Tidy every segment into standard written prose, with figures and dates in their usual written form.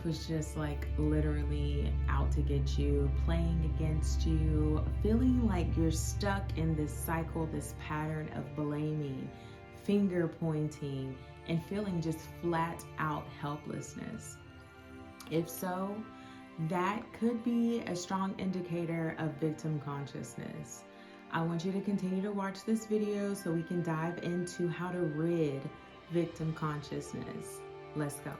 was just like literally out to get you, playing against you, feeling like you're stuck in this cycle, this pattern of blaming, finger pointing, and feeling just flat out helplessness. If so, that could be a strong indicator of victim consciousness. I want you to continue to watch this video so we can dive into how to rid victim consciousness. Let's go.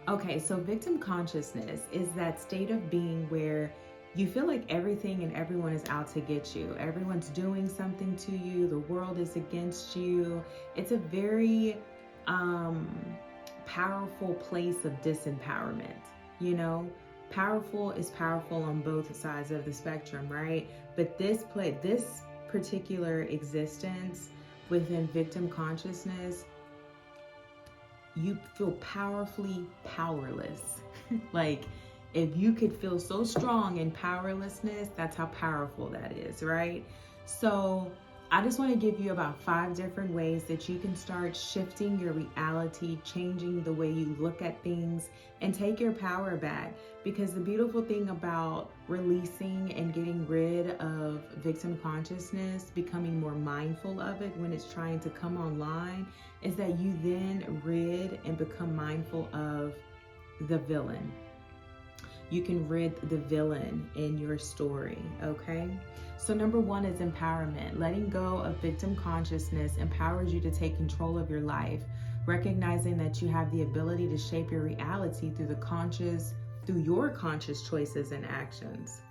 Okay, so victim consciousness is that state of being where you feel like everything and everyone is out to get you. Everyone's doing something to you. The world is against you. It's a very powerful place of disempowerment. You know, powerful is powerful on both sides of the spectrum, right? But this particular existence within victim consciousness, you feel powerfully powerless. Like, if you could feel so strong in powerlessness, that's how powerful that is, right? So I just want to give you about 5 different ways that you can start shifting your reality, changing the way you look at things, and take your power back. Because the beautiful thing about releasing and getting rid of victim consciousness, becoming more mindful of it when it's trying to come online, is that you then rid and become mindful of the villain. You can rid the villain in your story, okay? So number 1 is empowerment. Letting go of victim consciousness empowers you to take control of your life, recognizing that you have the ability to shape your reality through your conscious choices and actions.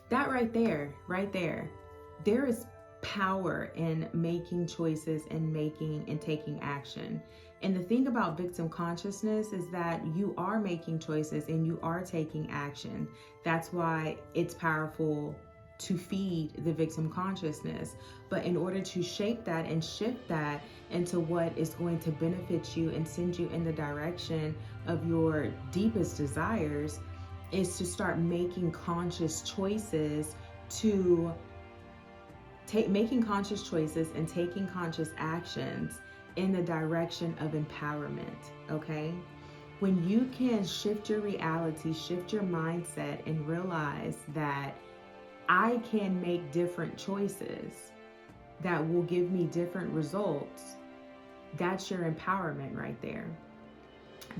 That right there, there is power in making choices and taking action. And the thing about victim consciousness is that you are making choices and you are taking action. That's why it's powerful to feed the victim consciousness. But in order to shape that and shift that into what is going to benefit you and send you in the direction of your deepest desires, is to start making conscious choices making conscious choices and taking conscious actions in the direction of empowerment, okay? When you can shift your reality, shift your mindset, and realize that I can make different choices that will give me different results, that's your empowerment right there.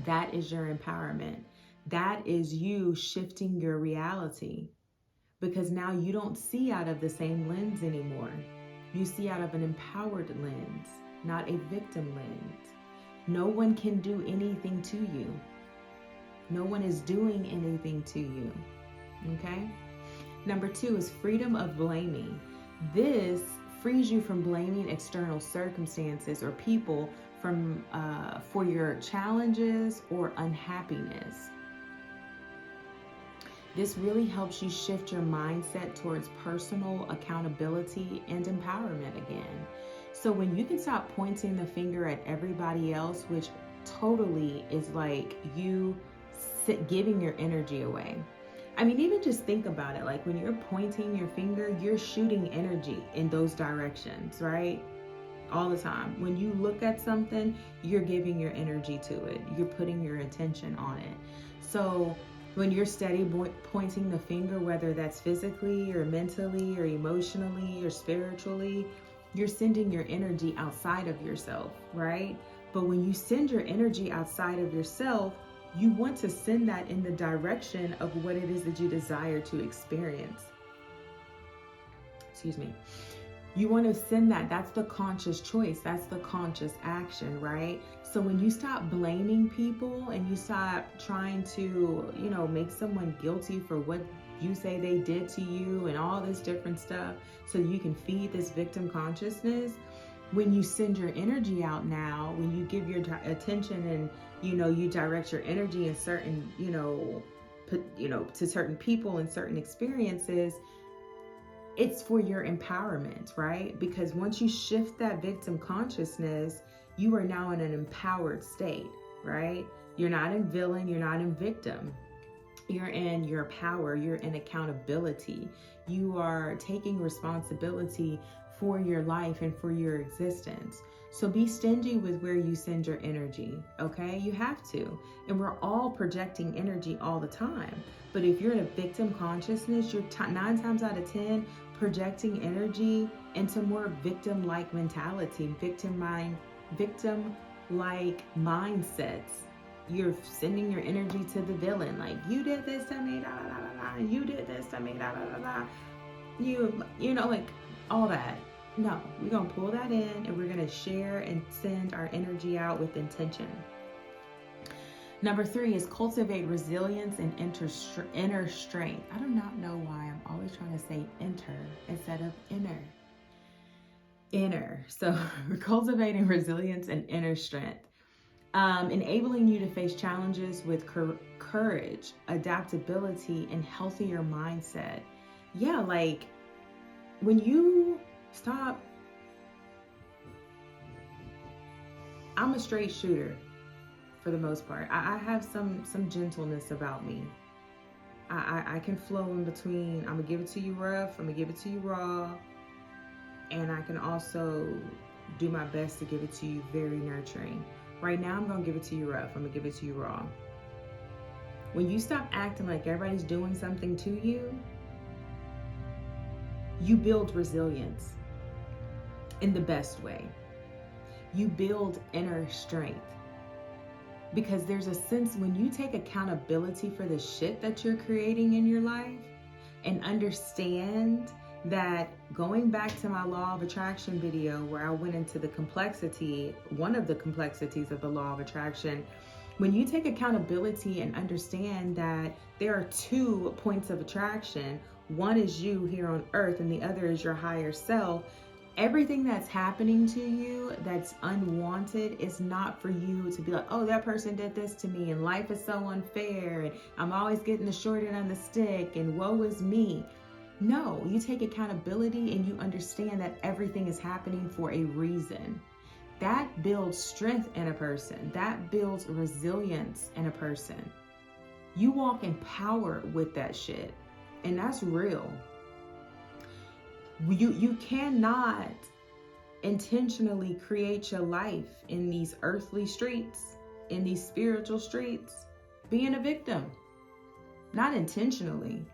That is your empowerment. That is you shifting your reality. Because now you don't see out of the same lens anymore. You see out of an empowered lens, not a victim lens. No one can do anything to you. No one is doing anything to you, okay? Number 2 is freedom of blaming. This frees you from blaming external circumstances or people for your challenges or unhappiness. This really helps you shift your mindset towards personal accountability and empowerment again. So when you can stop pointing the finger at everybody else, which totally is like you giving your energy away. I mean, even just think about it. Like when you're pointing your finger, you're shooting energy in those directions, right? All the time. When you look at something, you're giving your energy to it. You're putting your attention on it. So when you're steady pointing the finger, whether that's physically or mentally or emotionally or spiritually, you're sending your energy outside of yourself, right? But when you send your energy outside of yourself, you want to send that in the direction of what it is that you desire to experience. Excuse me. You want to send that. That's the conscious choice. That's the conscious action, right? So when you stop blaming people and you stop trying to, make someone guilty for what you say they did to you and all this different stuff so you can feed this victim consciousness, when you send your energy out now, when you give your attention and, you direct your energy in certain, to certain people and certain experiences, it's for your empowerment, right? Because once you shift that victim consciousness, you are now in an empowered state, right? You're not in villain, you're not in victim. You're in your power. You're in accountability. You are taking responsibility for your life and for your existence. So be stingy with where you send your energy, okay? You have to. And we're all projecting energy all the time. But if you're in a victim consciousness, you're 9 times out of 10 projecting energy into more victim-like mentality, victim-like mindsets. You're sending your energy to the villain, like, you did this to me, da da da da, you did this to me, da da da da. You know, like all that. No, we're gonna pull that in and we're gonna share and send our energy out with intention. Number 3 is cultivate resilience and inner strength. I do not know why I'm always trying to say enter instead of inner. Inner. So cultivating resilience and inner strength. Enabling you to face challenges with courage, adaptability, and healthier mindset. Yeah, like when you stop, I'm a straight shooter for the most part. I have some gentleness about me. I can flow in between. I'm gonna give it to you rough, I'm gonna give it to you raw, and I can also do my best to give it to you very nurturing. Right now, I'm gonna give it to you rough, I'm gonna give it to you raw. When you stop acting like everybody's doing something to you, you build resilience in the best way. You build inner strength. Because there's a sense when you take accountability for the shit that you're creating in your life and understand that, going back to my law of attraction video where I went into the complexity, one of the complexities of the law of attraction, when you take accountability and understand that there are 2 points of attraction, one is you here on earth and the other is your higher self, everything that's happening to you that's unwanted is not for you to be like, oh, that person did this to me and life is so unfair and I'm always getting the short end of the stick and woe is me. No, you take accountability and you understand that everything is happening for a reason. That builds strength in a person. That builds resilience in a person. You walk in power with that shit. And that's real. You cannot intentionally create your life in these earthly streets, in these spiritual streets, being a victim. Not intentionally.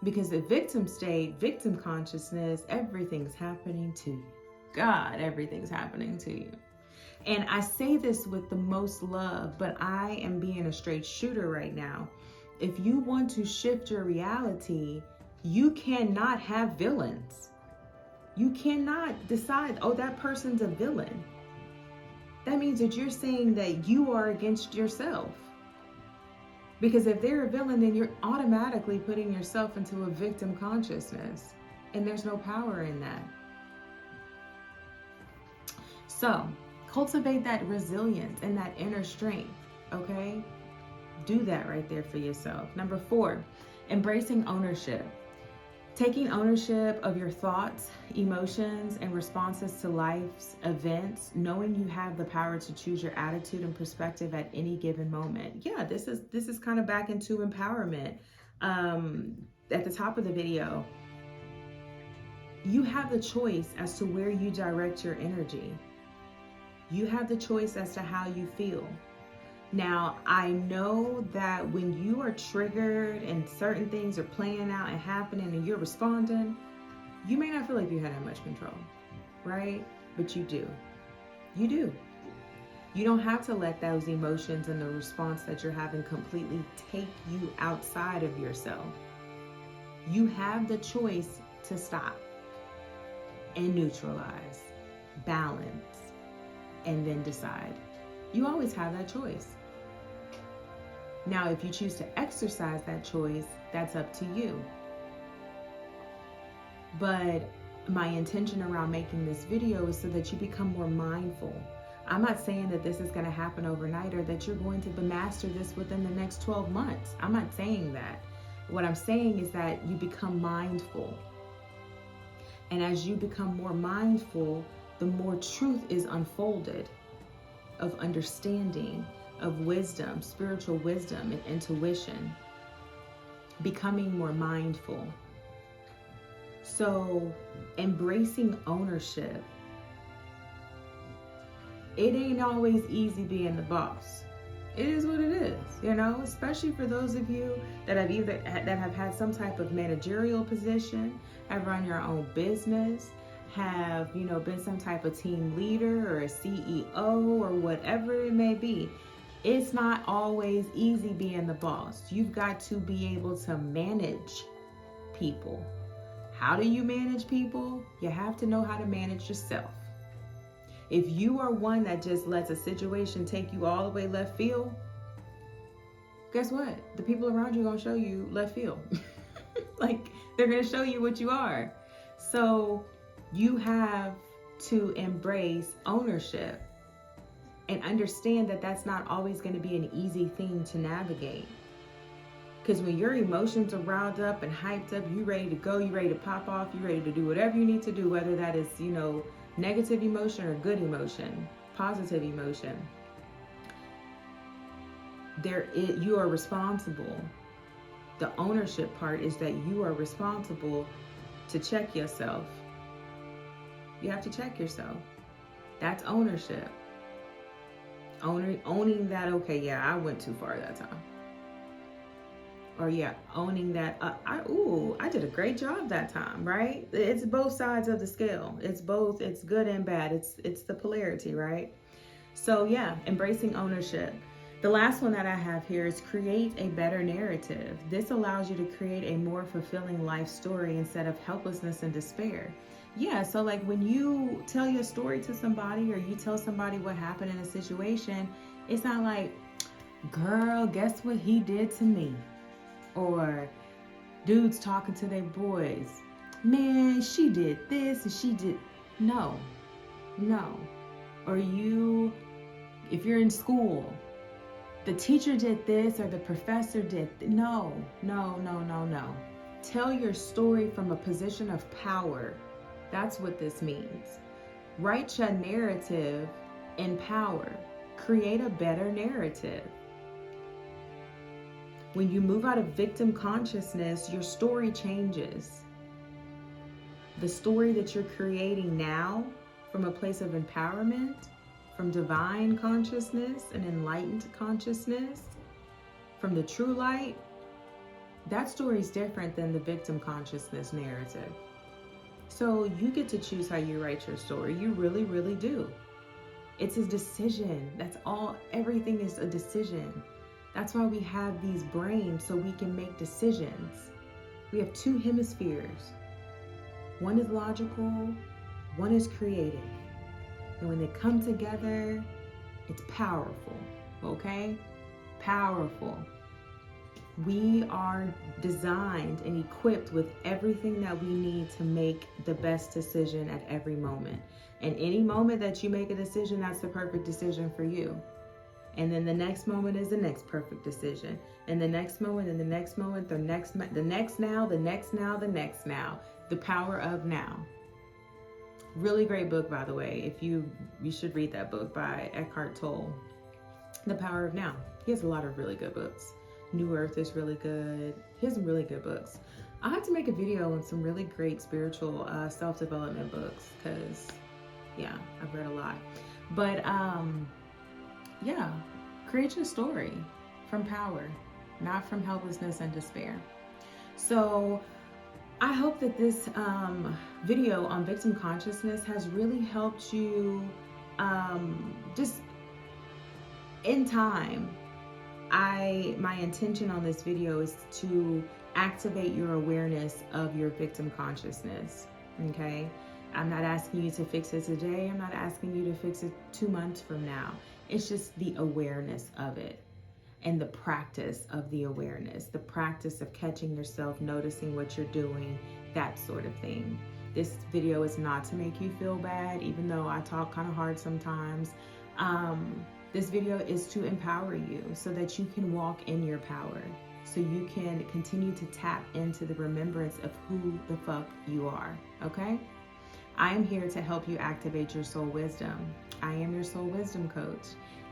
Because the victim state, victim consciousness, everything's happening to you. God, everything's happening to you. And I say this with the most love, but I am being a straight shooter right now. If you want to shift your reality, you cannot have villains. You cannot decide, oh, that person's a villain. That means that you're saying that you are against yourself. Because if they're a villain, then you're automatically putting yourself into a victim consciousness. And there's no power in that. So, cultivate that resilience and that inner strength, okay? Do that right there for yourself. Number 4, embracing ownership. Taking ownership of your thoughts, emotions, and responses to life's events, knowing you have the power to choose your attitude and perspective at any given moment. Yeah, this is kind of back into empowerment. At the top of the video, you have the choice as to where you direct your energy. You have the choice as to how you feel. Now, I know that when you are triggered and certain things are playing out and happening and you're responding, you may not feel like you have that much control, right? But you do. You do. You don't have to let those emotions and the response that you're having completely take you outside of yourself. You have the choice to stop and neutralize, balance, and then decide. You always have that choice. Now, if you choose to exercise that choice, that's up to you. But my intention around making this video is so that you become more mindful. I'm not saying that this is going to happen overnight or that you're going to master this within the next 12 months. I'm not saying that. What I'm saying is that you become mindful. And as you become more mindful, the more truth is unfolded of understanding of wisdom, spiritual wisdom and intuition, becoming more mindful. So embracing ownership. It ain't always easy being the boss. It is what it is, especially for those of you that have had some type of managerial position, have run your own business, have, been some type of team leader or a CEO or whatever it may be. It's not always easy being the boss. You've got to be able to manage people. How do you manage people? You have to know how to manage yourself. If you are one that just lets a situation take you all the way left field, guess what? The people around you are going to show you left field. Like, they're going to show you what you are. So you have to embrace ownership and understand that that's not always going to be an easy thing to navigate. Because when your emotions are riled up and hyped up, you ready to go, you ready to pop off, you ready to do whatever you need to do, whether that is, negative emotion or good emotion, positive emotion. You are responsible. The ownership part is that you are responsible to check yourself. You have to check yourself. That's ownership. Owning that, okay, yeah, I went too far that time. Or yeah, owning that, I did a great job that time, right? It's both sides of the scale. It's both, it's good and bad. It's the polarity, right? So yeah, embracing ownership. The last one that I have here is create a better narrative. This allows you to create a more fulfilling life story instead of helplessness and despair. Yeah, so like when you tell your story to somebody or you tell somebody what happened in a situation, it's not like, girl, guess what he did to me? Or dudes talking to their boys, man, she did this and she did. No. Or if you're in school, the teacher did this or the professor did. No. Tell your story from a position of power. That's what this means. Write your narrative in power. Create a better narrative. When you move out of victim consciousness, your story changes. The story that you're creating now from a place of empowerment, from divine consciousness and enlightened consciousness, from the true light, that story is different than the victim consciousness narrative. So you get to choose how you write your story. You really, really do. It's a decision. That's all. Everything is a decision. That's why we have these brains, so we can make decisions. We have two hemispheres. One is logical, one is creative. And when they come together, it's powerful, okay? Powerful. We are designed and equipped with everything that we need to make the best decision at every moment. And any moment that you make a decision, that's the perfect decision for you. And then the next moment is the next perfect decision. And the next moment, and the next moment, the next now, the next now, the next now. The power of now. Really great book, by the way. If you should read that book by Eckhart Tolle. The Power of Now. He has a lot of really good books. New Earth is really good. He has some really good books. I'll have to make a video on some really great spiritual self-development books because, yeah, I've read a lot. But, yeah, create your story from power, not from helplessness and despair. So I hope that this video on victim consciousness has really helped you just in time. My intention on this video is to activate your awareness of your victim consciousness, okay? I'm not asking you to fix it today. I'm not asking you to fix it 2 months from now. It's just the awareness of it and the practice of the awareness, the practice of catching yourself, noticing what you're doing, that sort of thing. This video is not to make you feel bad, even though I talk kind of hard sometimes. This video is to empower you so that you can walk in your power, so you can continue to tap into the remembrance of who the fuck you are, okay? I am here to help you activate your soul wisdom. I am your soul wisdom coach.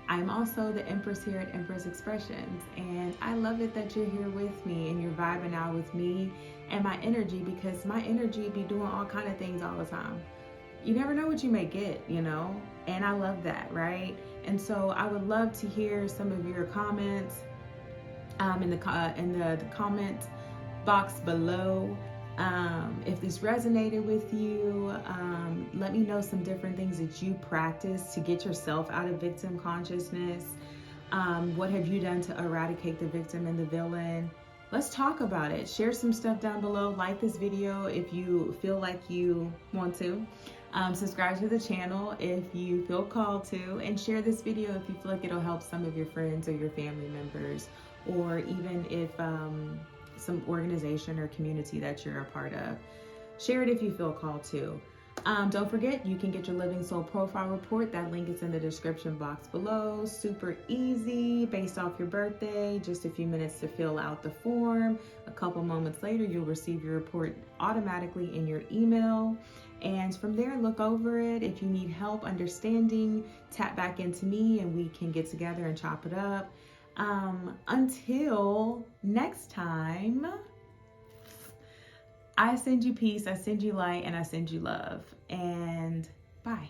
I'm also the Empress here at Empress Expressions, and I love it that you're here with me and you're vibing out with me and my energy, because my energy be doing all kind of things all the time. You never know what you may get, you know, and I love that, right? And so I would love to hear some of your comments in the comment box below. If this resonated with you, let me know some different things that you practice to get yourself out of victim consciousness. What have you done to eradicate the victim and the villain? Let's talk about it. Share some stuff down below. Like this video if you feel like you want to. Subscribe to the channel if you feel called to, and share this video if you feel like it'll help some of your friends or your family members, or even if some organization or community that you're a part of. Share it if you feel called to. Don't forget, you can get your Living Soul profile report. That link is in the description box below. Super easy, based off your birthday. Just a few minutes to fill out the form. A couple moments later, you'll receive your report automatically in your email. And from there, look over it. If you need help understanding, tap back into me and we can get together and chop it up. Until next time, I send you peace, I send you light, and I send you love. And bye.